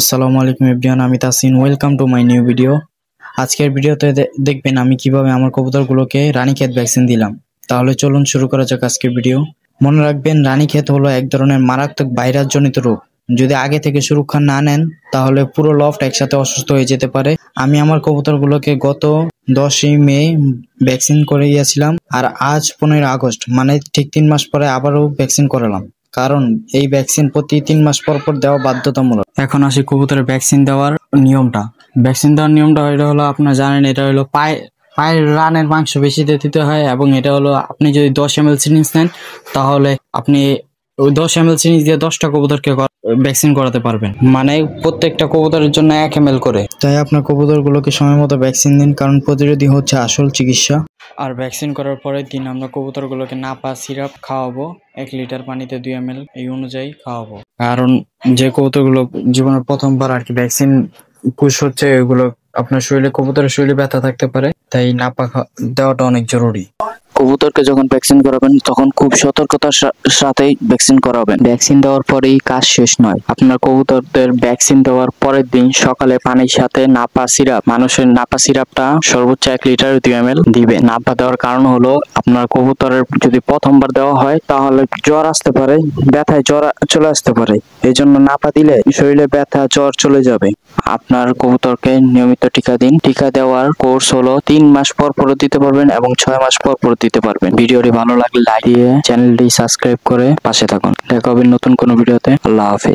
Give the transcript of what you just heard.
আসসালামু আলাইকুম এভরিওয়ান, আমি Tasin. Welcome to my new video. আজকের ভিডিওতে দেখবেন আমি কিভাবে আমার কবুতরগুলোকে রানীক্ষেত ভ্যাকসিন দিলাম। তাহলে চলুন শুরু করা যাক আজকের ভিডিও। মনে রাখবেন, রানীক্ষেত হলো এক ধরনের মারাত্মক ভাইরাস জনিত রোগ। যদি আগে থেকে সুরক্ষা না নেন তাহলে পুরো লফট একসাথে অসুস্থ হয়ে যেতে পারে। আমি আমার কবুতরগুলোকে গত 10ই মে ভ্যাকসিন করে গিয়েছিলাম, আর আজ 15 আগস্ট, মানে ঠিক 3 মাস পরে আবারও ভ্যাকসিন করালাম। কারণ এই ভ্যাকসিন প্রতি 3 মাস পর পর দেওয়া বাধ্যতামূলক। এখন আসি কবুতরের ভ্যাকসিন দেওয়ার নিয়মটা। ভ্যাকসিন দেওয়ার নিয়মটা এটা হলো, আপনারা জানেন, এটা হলো পায়ের রানের মাংস বেশি দিতে হয়। এবং এটা হলো, আপনি যদি 10 ml সিরিঞ্জ নেন তাহলে আপনি ওই 10 ml সিরিঞ্জ দিয়ে 10টা কবুতরকে ভ্যাকসিন করাতে পারবেন। মানে প্রত্যেকটা কবুতরের জন্য 1 ml করে। তাই আপনার কবুতরগুলোকে সময় মতো ভ্যাকসিন দিন, কারণ প্রতিরোধী হচ্ছে আসল চিকিৎসা। আর ভ্যাকসিন করার পরের দিন আমরা কবুতরগুলোকে নাপা সিরাপ খাওয়াবো 1 লিটার পানিতে 2 ml, এই অনুযায়ী খাওয়াবো। কারণ যে কবুতরগুলো জীবনের প্রথমবার আর কি ভ্যাকসিন পুশ হচ্ছে, এগুলো আপনার শরীরে, কবুতরের শরীরে ব্যথা থাকতে পারে, তাই নাপা দেওয়াটা অনেক জরুরি। কবুতরকে যখন ভ্যাকসিন করাবেন তখন খুব সতর্কতার সাথেই ভ্যাকসিন করাবেন। ভ্যাকসিন দেওয়ার পরেই কাজ শেষ নয়। আপনার কবুতরদের ভ্যাকসিন দেওয়ার পরের দিন সকালে পানির সাথে নাপা সিরাপ, মানুষের নাপা সিরাপটা সর্বোচ্চ 1 লিটার 2 ml দিবেন। নাপা দেওয়ার কারণ হলো, আপনার কবুতরের যদি প্রথমবার দেওয়া হয় তাহলে জ্বর আসতে পারে, ব্যথায় জ্বর চলে আসতে পারে। এই জন্য নাপা দিলে শরীরে ব্যথা জ্বর চলে যাবে। আপনার কবুতরকে নিয়মিত টিকা দিন। টিকা দেওয়ার কোর্স হলো 3 মাস পর পর দিতে পারবেন এবং 6 মাস পর পর দিতে পারবেন। ভিডিওটি ভালো লাগলে লাইক দিয়ে চ্যানেলটি সাবস্ক্রাইব করে পাশে থাকুন। দেখা হবে নতুন কোনো ভিডিওতে। আল্লাহ হাফেজ।